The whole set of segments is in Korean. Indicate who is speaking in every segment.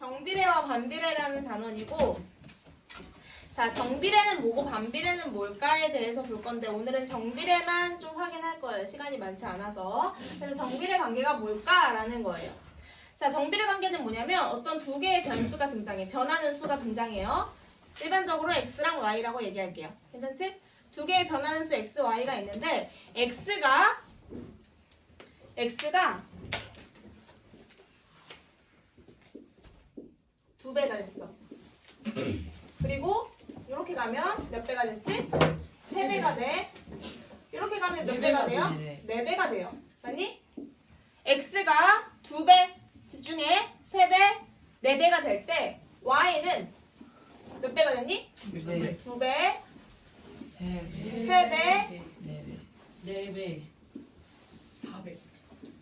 Speaker 1: 정비례와 반비례라는 단원이고, 자, 정비례는 뭐고 반비례는 뭘까에 대해서 볼 건데 오늘은 정비례만 좀 확인할 거예요. 시간이 많지 않아서. 그래서 정비례 관계가 뭘까라는 거예요. 자, 정비례 관계는 뭐냐면 어떤 두 개의 변수가 등장해. 변하는 수가 등장해요. 일반적으로 x랑 y라고 얘기할게요. 괜찮지? 두 개의 변하는 수 x, y가 있는데 x가 두 배가 됐어. 그리고 이렇게 가면 몇 배가 됐지? 3배가 돼. 이렇게 가면 몇 배가 돼요? 4배가 돼요. 맞니? x가 2배, 집중해. 3배, 4배가 될 때 y는 몇 배가 됐니?
Speaker 2: 2배,
Speaker 1: 2배,
Speaker 2: 3배,
Speaker 1: 4배,
Speaker 2: 4배,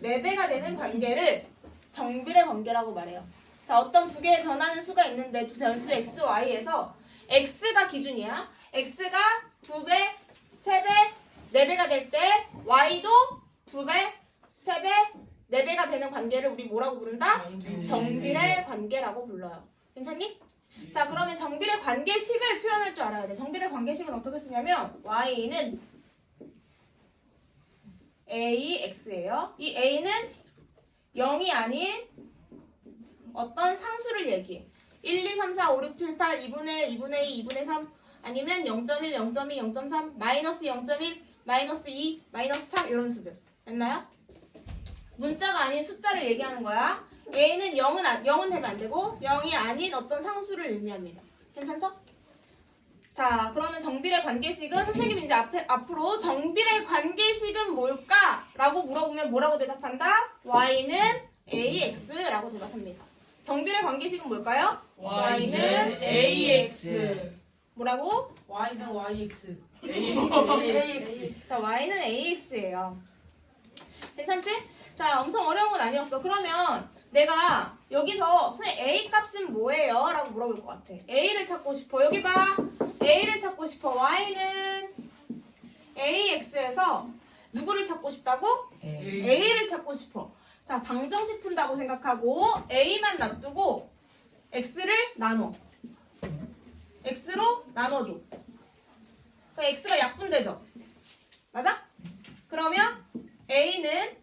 Speaker 1: 4배가 되는 관계를 정비례 관계라고 말해요. 자, 어떤 두 개의 변하는 수가 있는데 두 변수 x, y에서 x가 기준이야. x가 2배, 3배, 4배가 될 때 y도 2배, 3배, 4배가 되는 관계를 우리 뭐라고 부른다? 정비례 관계라고 불러요. 괜찮니? 자, 그러면 정비례 관계식을 표현할 줄 알아야 돼. 정비례 관계식은 어떻게 쓰냐면 y는 ax예요. 이 a는 0이 아닌 어떤 상수를 얘기해. 1, 2, 3, 4, 5, 6, 7, 8, 2분의 1, 2분의 2, 2분의 3 아니면 0.1, 0.2, 0.3, 마이너스 0.1, 마이너스 2, 마이너스 3 이런 수들. 됐나요? 문자가 아닌 숫자를 얘기하는 거야. a는 0은 되면 안 되고 0이 아닌 어떤 상수를 의미합니다. 괜찮죠? 자, 그러면 정비례 관계식은 선생님이 이제 앞으로 정비례 관계식은 뭘까? 라고 물어보면 뭐라고 대답한다? y는 ax라고 대답합니다. 정비례 관계식은 뭘까요?
Speaker 2: y는 ax.
Speaker 1: 뭐라고?
Speaker 2: y는 yx.
Speaker 1: 자, y는 ax예요. 괜찮지? 자, 엄청 어려운 건 아니었어. 그러면 내가 여기서 선생님 a 값은 뭐예요? 라고 물어볼 것 같아. a를 찾고 싶어. 여기 봐. a를 찾고 싶어. y는 ax에서 누구를 찾고 싶다고? a를 찾고 싶어. 자, 방정식 푼다고 생각하고 a만 놔두고 x를 나눠. x로 나눠줘. 그럼 x가 약분되죠? 맞아? 그러면 a는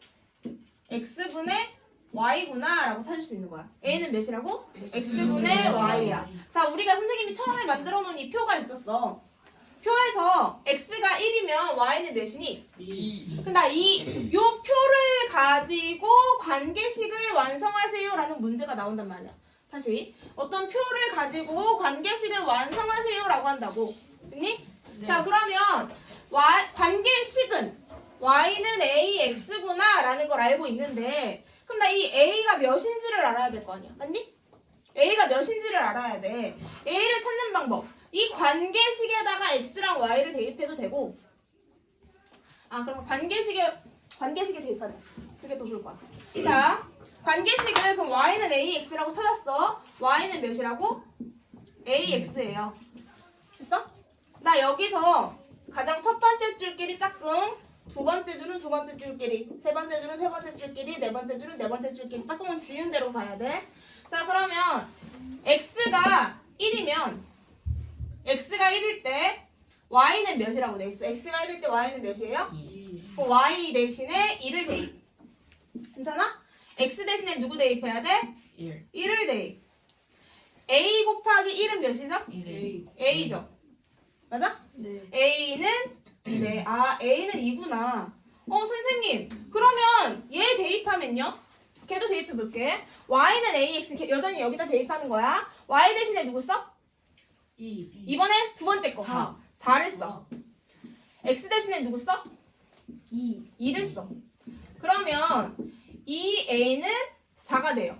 Speaker 1: x분의 y구나 라고 찾을 수 있는 거야. a는 몇이라고? x분의 y야. 자, 우리가 선생님이 처음에 만들어 놓은 이 표가 있었어. 표에서 x가 1이면 y는 몇이니?
Speaker 2: 2.
Speaker 1: 근데 요 표를 가지고 관계식을 완성하세요 라는 문제가 나온단 말이야. 다시 어떤 표를 가지고 관계식을 완성하세요 라고 한다고. 됐니?
Speaker 2: 네.
Speaker 1: 자, 그러면 관계식은 y는 ax구나 라는 걸 알고 있는데 그럼 나 이 a가 몇인지를 알아야 될 거 아니야. 맞니? a가 몇인지를 알아야 돼. a를 찾는 방법. 이 관계식에다가 x랑 y를 대입해도 되고 그럼 관계식에 대입하자. 그게 더 좋을 것 같아. 자, 관계식을 그럼 y는 ax라고 찾았어. y는 몇이라고? ax예요. 됐어? 나 여기서 가장 첫 번째 줄끼리 짝꿍, 두 번째 줄은 두 번째 줄끼리, 세 번째 줄은 세 번째 줄끼리, 네 번째 줄은 네 번째 줄끼리. 짝꿍은 지은 대로 가야 돼. 자, 그러면 x가 1이면 x가 1일 때 y는 몇이라고 돼 있어? x가 1일 때 y는 몇이에요?
Speaker 2: 2.
Speaker 1: y 대신에 1을 대입. 괜찮아? x 대신에 누구 대입해야 돼?
Speaker 2: 1.
Speaker 1: 1을 대입. a 곱하기 1은 몇이죠?
Speaker 2: 1.
Speaker 1: a죠. 맞아?
Speaker 2: 네.
Speaker 1: a는 네. a는 2구나. 선생님. 그러면 얘 대입하면요? 걔도 대입해 볼게. y는 ax 여전히 여기다 대입하는 거야. y 대신에 누구 써?
Speaker 2: 2.
Speaker 1: 이번에 두 번째 거.
Speaker 2: 4.
Speaker 1: 4를 써. x 대신에 누구 써? 2를 써. 그러면 이 a는 4가 돼요.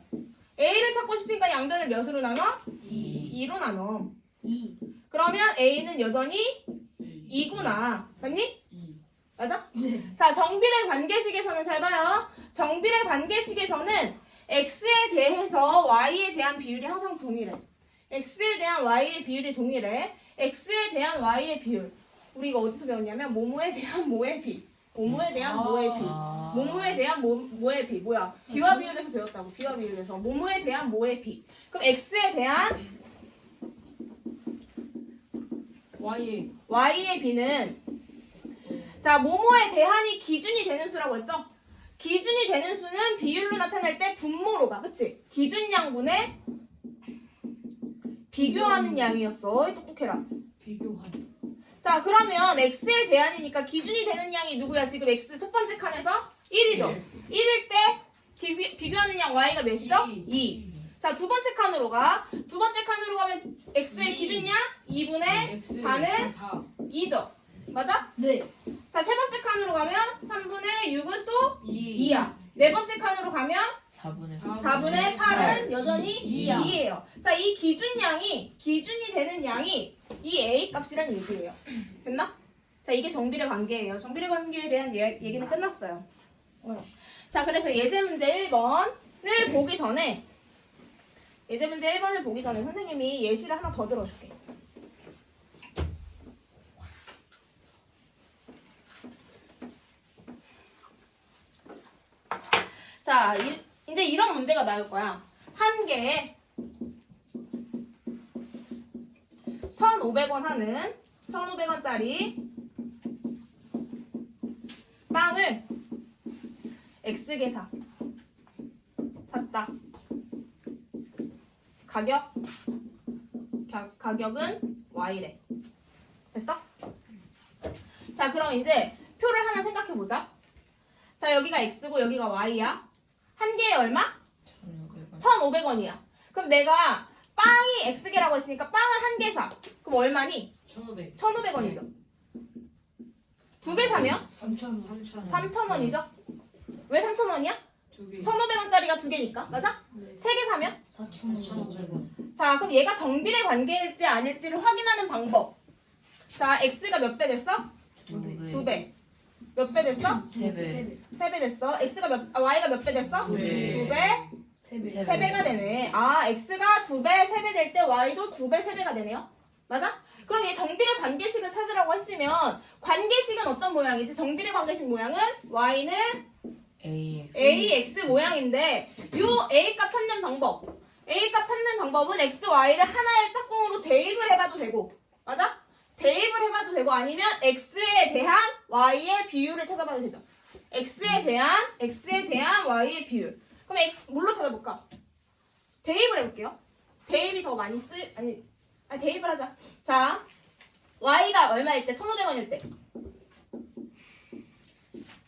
Speaker 1: a를 찾고 싶으니까 양변을 몇으로 나눠? 2로 나눠. 2. 그러면 a는 여전히 2구나. 맞니?
Speaker 2: 2.
Speaker 1: 맞아? 네. 자, 정비례 관계식에서는 잘 봐요. 정비례 관계식에서는 x에 대해서 y에 대한 비율이 항상 동일해. x에 대한 y의 비율이 동일해. x에 대한 y의 비율. 우리 이거 어디서 배웠냐면 모모에 대한 모의 비. 모모에 대한 모의 비. 뭐뭐에 대한 뭐의 비. 뭐야? 비와 비율에서 배웠다고. 비와 비율에서. 뭐뭐에 대한 뭐의 비. 그럼 x에 대한
Speaker 2: Y의
Speaker 1: y의 b는 자, 뭐뭐에 대한이 기준이 되는 수라고 했죠? 기준이 되는 수는 비율로 나타낼 때 분모로 가. 그치? 기준양분의 비교하는 양이었어. 어이, 똑똑해라.
Speaker 2: 비교한
Speaker 1: 자, 그러면 x에 대한이니까 기준이 되는 양이 누구야? 지금 x 첫 번째 칸에서 1이죠.
Speaker 2: 네.
Speaker 1: 1일 때 비교하는 양 y가 몇이죠?
Speaker 2: 이.
Speaker 1: 2. 자, 두 번째 칸으로 가. 두 번째 칸으로 가면 x의
Speaker 2: 이.
Speaker 1: 기준양 2분의
Speaker 2: X
Speaker 1: 4는
Speaker 2: 4
Speaker 1: 2죠. 맞아?
Speaker 2: 네.
Speaker 1: 자, 세 번째 칸으로 가면 3분의 6은 또
Speaker 2: 2
Speaker 1: 2야. 네 번째 칸으로 가면
Speaker 3: 4분의
Speaker 1: 4분의 8은 여전히
Speaker 2: 이야.
Speaker 1: 2예요. 자, 이 기준양이, 기준이 되는 양이 이 A 값이란 얘기예요. 됐나? 자, 이게 정비례 관계예요. 정비례 관계에 대한 얘기는 끝났어요. 자, 그래서 예제 문제 1번을 보기 전에 예제 문제 1번을 보기 전에 선생님이 예시를 하나 더 들어줄게. 자, 이제 이런 문제가 나올 거야. 한 개에 1,500원 하는 1,500원짜리 빵을 X개사 샀다. 가격은 Y래. 됐어? 자, 그럼 이제 표를 하나 생각해보자. 자, 여기가 X고 여기가 Y야. 한 개에 얼마? 1,500원이야. 그럼 내가 빵이 X개라고 했으니까 빵을 한 개 사. 그럼 얼마니?
Speaker 2: 1,500
Speaker 1: 1,500원이죠. 두 개 사면
Speaker 2: 3,000
Speaker 1: 3,000원이죠. 왜 3,000원이야?
Speaker 2: 2개
Speaker 1: 1,500원짜리가 두 개니까. 맞아? 세 개 사면?
Speaker 2: 4,500원
Speaker 1: 자, 그럼 얘가 정비례 관계일지 아닐지를 확인하는 방법. 자, X가 몇 배 됐어? 2배. 몇 배 됐어?
Speaker 3: 3배
Speaker 1: 3배 됐어. Y가 몇 배 됐어?
Speaker 2: 두 배.
Speaker 1: 2배.
Speaker 2: 3배
Speaker 1: 3배가 되네. 아, X가 2배, 3배 될 때 Y도 2배, 3배가 되네요. 맞아? 그럼 이 정비례 관계식을 찾으라고 했으면 관계식은 어떤 모양이지? 정비례 관계식 모양은 Y는
Speaker 3: AX
Speaker 1: AX 모양인데 요 A값 찾는 방법. A값 찾는 방법은 X, Y를 하나의 짝꿍으로 대입을 해봐도 되고 맞아? 대입을 해봐도 되고 아니면 X에 대한 Y의 비율을 찾아봐도 되죠. X에 대한 Y의 비율. 그럼 X 뭘로 찾아볼까? 대입을 해볼게요. 대입이 더 많이 아니 대입을 하자. 자, Y가 얼마일 때? 1,500원일 때.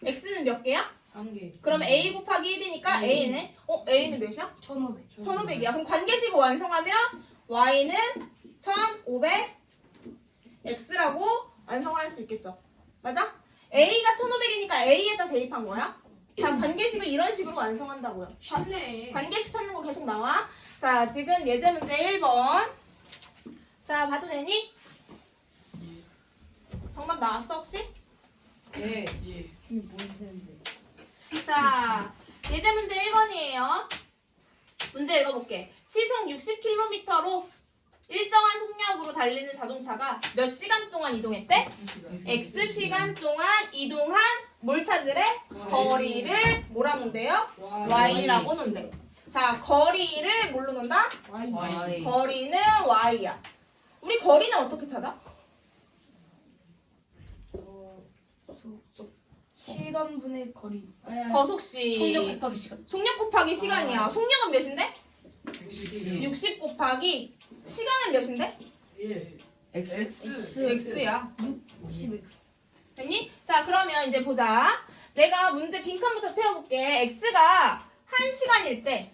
Speaker 1: X는 몇 개야?
Speaker 2: 1개
Speaker 1: 그럼 A 곱하기 1이니까 A는 A는 몇이야?
Speaker 2: 1,500
Speaker 1: 1,500이야. 그럼 관계식을 완성하면 Y는 1,500 X라고 완성을 할 수 있겠죠. 맞아? A가 1,500이니까 A에다 대입한 거야. 자, 관계식을 이런 식으로 완성한다고요.
Speaker 2: 쉽네
Speaker 1: 관계식 찾는 거 계속 나와. 자, 지금 예제 문제 1번. 자, 봐도 되니? 정답 나왔어, 혹시?
Speaker 2: 예
Speaker 1: 자, 예제 문제 1번이에요. 문제 읽어볼게. 시속 60km로 일정한 속력으로 달리는 자동차가 몇 시간 동안 이동했대? X시간 동안 이동한 뭘 찾으래? 거리를 뭐라 놓은대요? Y라고 놓은대. 자, 거리를 뭘로 놓는다?
Speaker 3: Y
Speaker 1: 거리는 Y야. 우리 거리는 어떻게 찾아?
Speaker 4: 시간분의 거리.
Speaker 1: 거속시.
Speaker 3: 속력 곱하기 시간
Speaker 1: 속력 곱하기 시간이야. 속력은 몇인데?
Speaker 3: 60
Speaker 1: 60 곱하기 시간은 몇인데?
Speaker 2: 1
Speaker 3: X
Speaker 1: X야.
Speaker 4: 60x.
Speaker 1: 됐니? 자, 그러면 이제 보자. 내가 문제 빈칸부터 채워볼게. X가 1시간일 때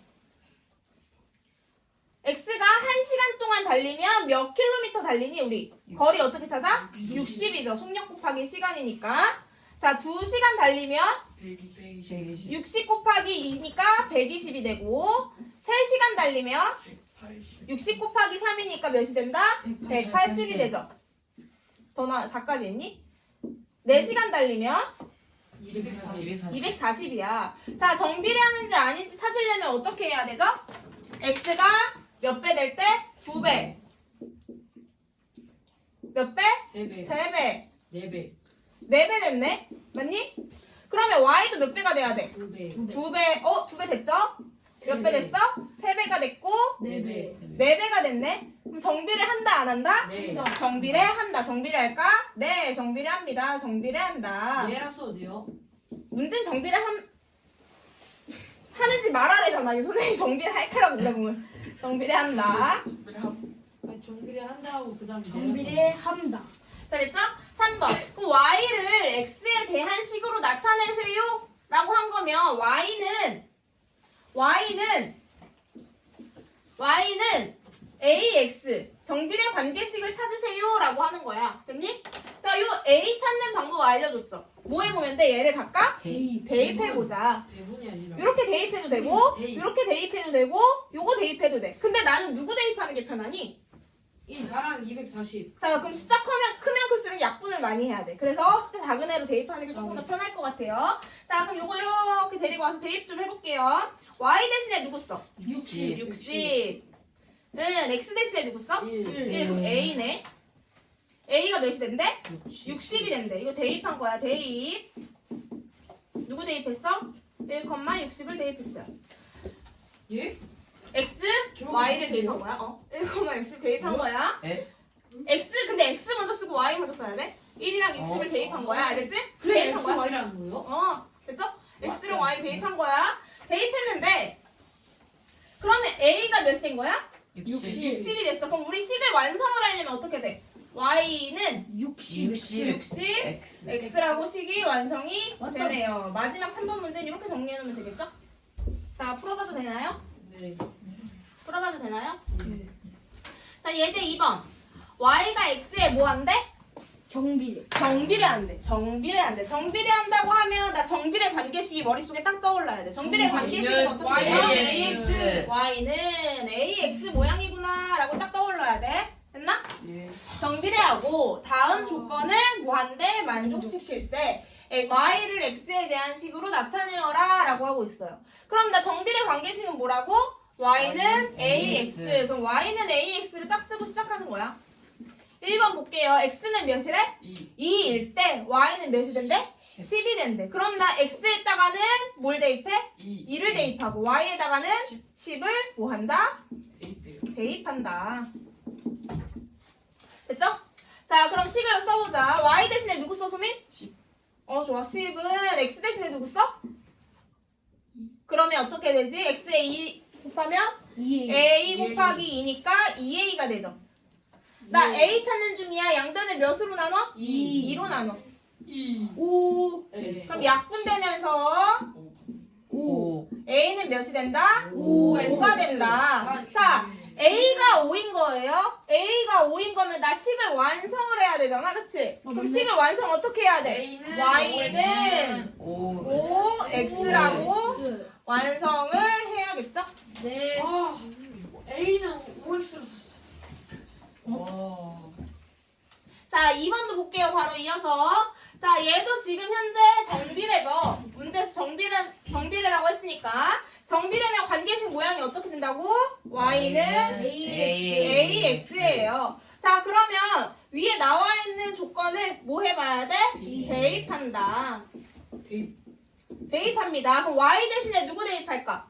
Speaker 1: X가 1시간 동안 달리면 몇 킬로미터 달리니 우리? 거리 어떻게 찾아? 60이죠. 속력 곱하기 시간이니까. 자, 2시간 달리면
Speaker 3: 120
Speaker 1: 60 곱하기 2니까 120이 되고 3시간 달리면 60 곱하기 3이니까 몇이 된다? 180이 되죠. 더 나 4까지 있니? 4시간 달리면
Speaker 2: 240
Speaker 1: 240이야. 자, 정비례하는지 아닌지 찾으려면 어떻게 해야 되죠? X가 몇 배 될 때? 2배. 몇 배?
Speaker 2: 3배
Speaker 1: 3배.
Speaker 2: 4배
Speaker 1: 4배 됐네? 맞니? 그러면 y도 몇 배가 돼야 돼?
Speaker 2: 2배.
Speaker 1: 2배. 2배 됐죠? 몇 배 됐어? 3배가 됐고
Speaker 4: 4배.
Speaker 1: 4배가 됐네. 그럼 정비례 한다 안 한다?
Speaker 2: 네.
Speaker 1: 정비례 한다. 정비례 할까? 네, 정비례 합니다. 정비례 한다.
Speaker 2: 얘라서 어디요?
Speaker 1: 문제는 정비례 하는지 말하래잖아. 이 선생님 정비례 할까라고 물어보면 정비례 한다.
Speaker 2: 아니, 정비례 한다고 그 다음에
Speaker 4: 정비례 합니다.
Speaker 1: 자, 됐죠? 3번. 그럼 y를 x에 대한 식으로 나타내세요. 라고 한 거면 y는 ax 정비례 관계식을 찾으세요. 라고 하는 거야. 됐니? 자, 요 a 찾는 방법 알려줬죠? 뭐 해보면 돼? 얘를 각각 대입해보자.
Speaker 2: 배분이 아니라
Speaker 1: 이렇게 대입해도 되고,
Speaker 2: 대입.
Speaker 1: 이렇게 대입해도 되고, 요거 대입해도 돼. 근데 나는 누구 대입하는 게 편하니?
Speaker 2: 4랑 240.
Speaker 1: 자, 그럼 숫자 크면 클수록 약분을 많이 해야 돼. 그래서 숫자 작은 애로 대입하는 게 조금 더 편할 것 같아요. 자, 그럼 요거 이렇게 데리고 와서 대입 좀 해볼게요. y 대신에 누구 써? 60. 은 x 대신에 누구 써?
Speaker 2: 1.
Speaker 1: 1. 그럼 a네. a가 몇이 된대? 60이 된대. 이거 대입한 거야, 대입. 누구 대입했어? 1,60을 대입했어요.
Speaker 2: 예?
Speaker 1: x,
Speaker 2: 저거
Speaker 1: y를
Speaker 2: 어떡해요?
Speaker 1: 대입한 거야. 1,60 대입한 거야.
Speaker 3: 에?
Speaker 1: 근데 x 먼저 쓰고 y 먼저 써야 돼? 1이랑 60을 대입한 거야. 알겠지?
Speaker 2: 그래,
Speaker 1: 대입한
Speaker 2: X,
Speaker 1: 거야.
Speaker 2: Y라는 거예요?
Speaker 1: 됐죠? x랑 y 대입한 거야. 대입했는데 그러면 a가 몇이 된 거야? 60이 됐어. 그럼 우리 식을 완성을 하려면 어떻게 돼? y는 60
Speaker 3: X.
Speaker 1: x라고 식이 완성이
Speaker 4: 맞다.
Speaker 1: 되네요. 마지막 3번 문제는 이렇게 정리해놓으면 되겠죠? 자, 풀어봐도 되나요?
Speaker 2: 네.
Speaker 1: 풀어봐도 되나요?
Speaker 4: 네.
Speaker 1: 자, 예제 2번. y가 x에 뭐 한대?
Speaker 4: 정비례.
Speaker 1: 정비례 한대. 정비례 한다고 하면 나 정비례 관계식이 머릿속에 딱 떠올라야 돼. 정비례 관계식은 어떻게 돼요?
Speaker 2: Y는 AX.
Speaker 1: y는 ax 모양이구나 라고 딱 떠올라야 돼. 됐나?
Speaker 2: 예.
Speaker 1: 정비례하고 다음 조건을 뭐 한대? 만족시킬 때 y를 x에 대한 식으로 나타내어라 라고 하고 있어요. 그럼 나 정비례 관계식은 뭐라고? y는 ax. 그럼 y는 ax를 딱 쓰고 시작하는 거야. 1번 볼게요. x는 몇이래? 2일 때 y는 몇이 된대? 10이 된대. 그럼 나 x에다가는 뭘 대입해? 2를 대입하고 y에다가는 10을 뭐 한다? 대입한다. 됐죠? 자, 그럼 식을 써보자. y 대신에 누구 써, 소민?
Speaker 3: 10.
Speaker 1: 좋아. 10은 x 대신에 누구 써? 그러면 어떻게 되지? x에 2 곱하면
Speaker 4: 2A.
Speaker 1: a 곱하기 2니까 2a가 되죠. 나 a 찾는 중이야. 양변을 몇으로 나눠? 2로 나눠.
Speaker 4: 5.
Speaker 2: 네.
Speaker 1: 그럼 약분되면서
Speaker 3: 5.
Speaker 1: a는 몇이 된다? 5가 된다.
Speaker 2: 아,
Speaker 1: 자, a가 5인 거예요. a가 5인 거면 나 식을 완성을 해야 되잖아. 그치? 그럼
Speaker 4: 맞네.
Speaker 1: 식을 완성 어떻게 해야 돼?
Speaker 2: A는
Speaker 1: y는 5x라고
Speaker 4: X.
Speaker 1: 완성을 해야겠죠?
Speaker 4: 네.
Speaker 2: 아, A는 OX로 썼어.
Speaker 1: 자, 2번도 볼게요. 바로 이어서. 자, 얘도 지금 현재 정비례죠. 문제에서 정비례라고 했으니까. 정비례면 관계식 모양이 어떻게 된다고? y는 ax예요. 자, 그러면 위에 나와 있는 조건을 뭐 해봐야 돼? 대입한다. 대입합니다. 그럼 y 대신에 누구 대입할까?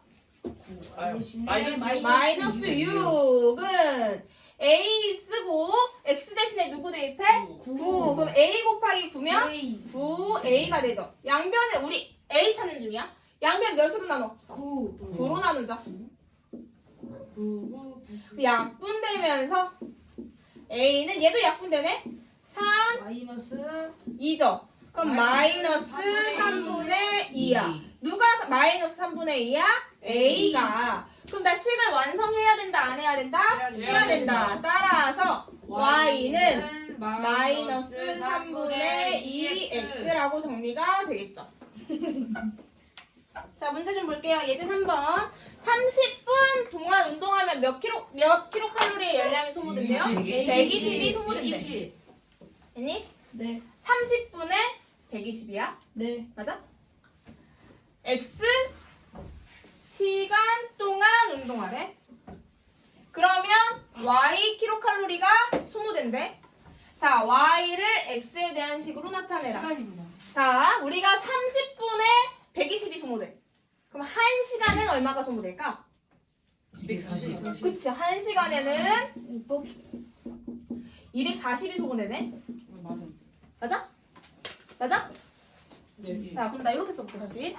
Speaker 1: 마이너스 6은 a 쓰고 x 대신에 누구 대입해? 9. 그럼 a 곱하기 9면 9a가 되죠. 양변에 우리 a 찾는 중이야. 양변 몇으로 나눠? 9로 나누자. 약분되면서 a는 얘도 약분되네. 3,
Speaker 4: 마이너스
Speaker 1: 2죠. 그럼 마이너스 3분의 2야. 누가 마이너스 3분의 2야? a가. 그럼 나 식을 완성해야 된다, 안 해야 된다? 해야 된다. 따라서 y는 마이너스 3분의 2x라고 정리가 되겠죠. 자, 문제 좀 볼게요. 예제 3번. 30분 동안 운동하면 몇 킬로칼로리의 열량이 소모된대요? 120이 소모된대.
Speaker 2: 120.
Speaker 1: 됐니?
Speaker 4: 네.
Speaker 1: 30분에 120이야?
Speaker 4: 네.
Speaker 1: 맞아? x 시간 동안 운동하래. 그러면 y 킬로칼로리가 소모된대. 자, y를 x에 대한 식으로 나타내라.
Speaker 2: 시간이구나.
Speaker 1: 자, 우리가 30분에 120이 소모돼. 그럼 1시간은 얼마가 소모될까?
Speaker 3: 240.
Speaker 1: 그치, 1시간에는
Speaker 4: 뭐
Speaker 1: 240이 소모되네.
Speaker 2: 맞아.
Speaker 1: 맞아? 맞아?
Speaker 2: 네.
Speaker 1: 자, 그럼 나 이렇게 써볼게, 다시.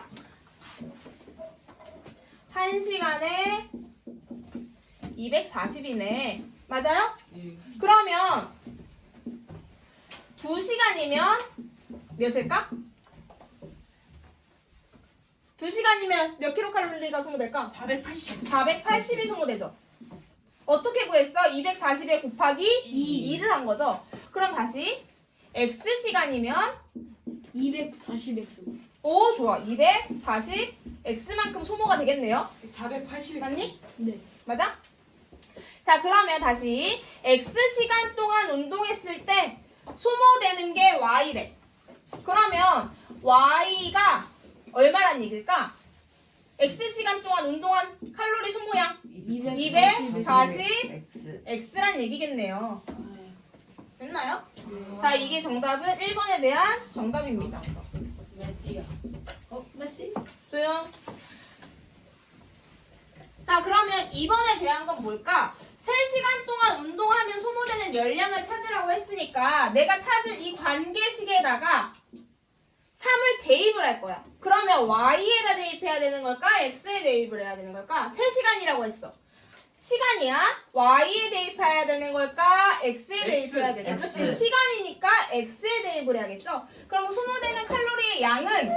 Speaker 1: 1시간에 240이네. 맞아요?
Speaker 2: 예.
Speaker 1: 그러면 2시간이면 몇일까? 2시간이면 몇 킬로칼로리가 소모될까?
Speaker 2: 480.
Speaker 1: 480이 소모되죠. 어떻게 구했어? 240에 곱하기 2를 한 거죠. 그럼 다시 X시간이면
Speaker 4: 240x.
Speaker 1: 오, 좋아. 240X만큼 소모가 되겠네요.
Speaker 2: 480.
Speaker 1: 맞니?
Speaker 4: 네.
Speaker 1: 맞아? 자, 그러면 다시 X시간 동안 운동했을 때 소모되는 게 Y래. 그러면 Y가 얼마란 얘기일까? X시간 동안 운동한 칼로리 소모량 240 X란 얘기겠네요. 됐나요? 자, 이게 정답은 1번에 대한 정답입니다.
Speaker 2: 메시야.
Speaker 4: 메시?
Speaker 1: 조용. 자, 그러면 2번에 대한 건 뭘까? 3시간 동안 운동하면 소모되는 열량을 찾으라고 했으니까 내가 찾은 이 관계식에다가 3을 대입을 할 거야. 그러면 Y에다 대입해야 되는 걸까? X에 대입을 해야 되는 걸까? 3시간이라고 했어. 시간이야? Y에 대입해야 되는 걸까? X에 대입해야 되는 걸까?
Speaker 3: X.
Speaker 1: 시간이니까 X에 대입을 해야겠죠? 그럼 소모되는 칼로리의 양은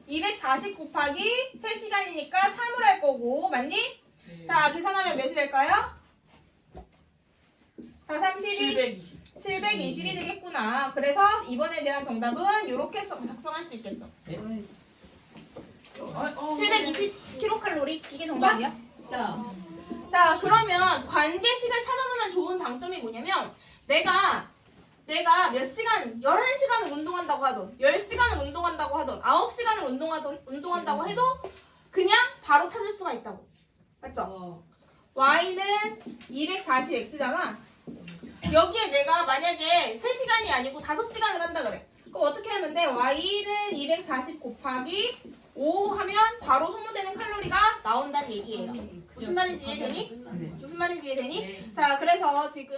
Speaker 1: 240 곱하기 3시간이니까 3을 할 거고, 맞니? 자, 계산하면 몇이 될까요? 4, 32,
Speaker 2: 720.
Speaker 1: 720이 되겠구나. 그래서 이번에 대한 정답은 이렇게 작성할 수 있겠죠. 720kcal 이게 정답이야? 자, 그러면 관계식을 찾아놓으면 좋은 장점이 뭐냐면 내가 몇 시간, 11시간을 운동한다고 하던 10시간을 운동한다고 하던 9시간을 운동한다고 해도 그냥 바로 찾을 수가 있다고. 맞죠? Y는 240X잖아. 여기에 내가 만약에 3시간이 아니고 5시간을 한다 그래. 그럼 어떻게 하면 돼? Y는 240 곱하기 5 하면 바로 소모되는 칼로리가 나온다는 얘기예요. 무슨 말인지 이해되니?
Speaker 3: 네.
Speaker 1: 무슨 말인지 이해되니?
Speaker 2: 네.
Speaker 1: 자, 그래서 지금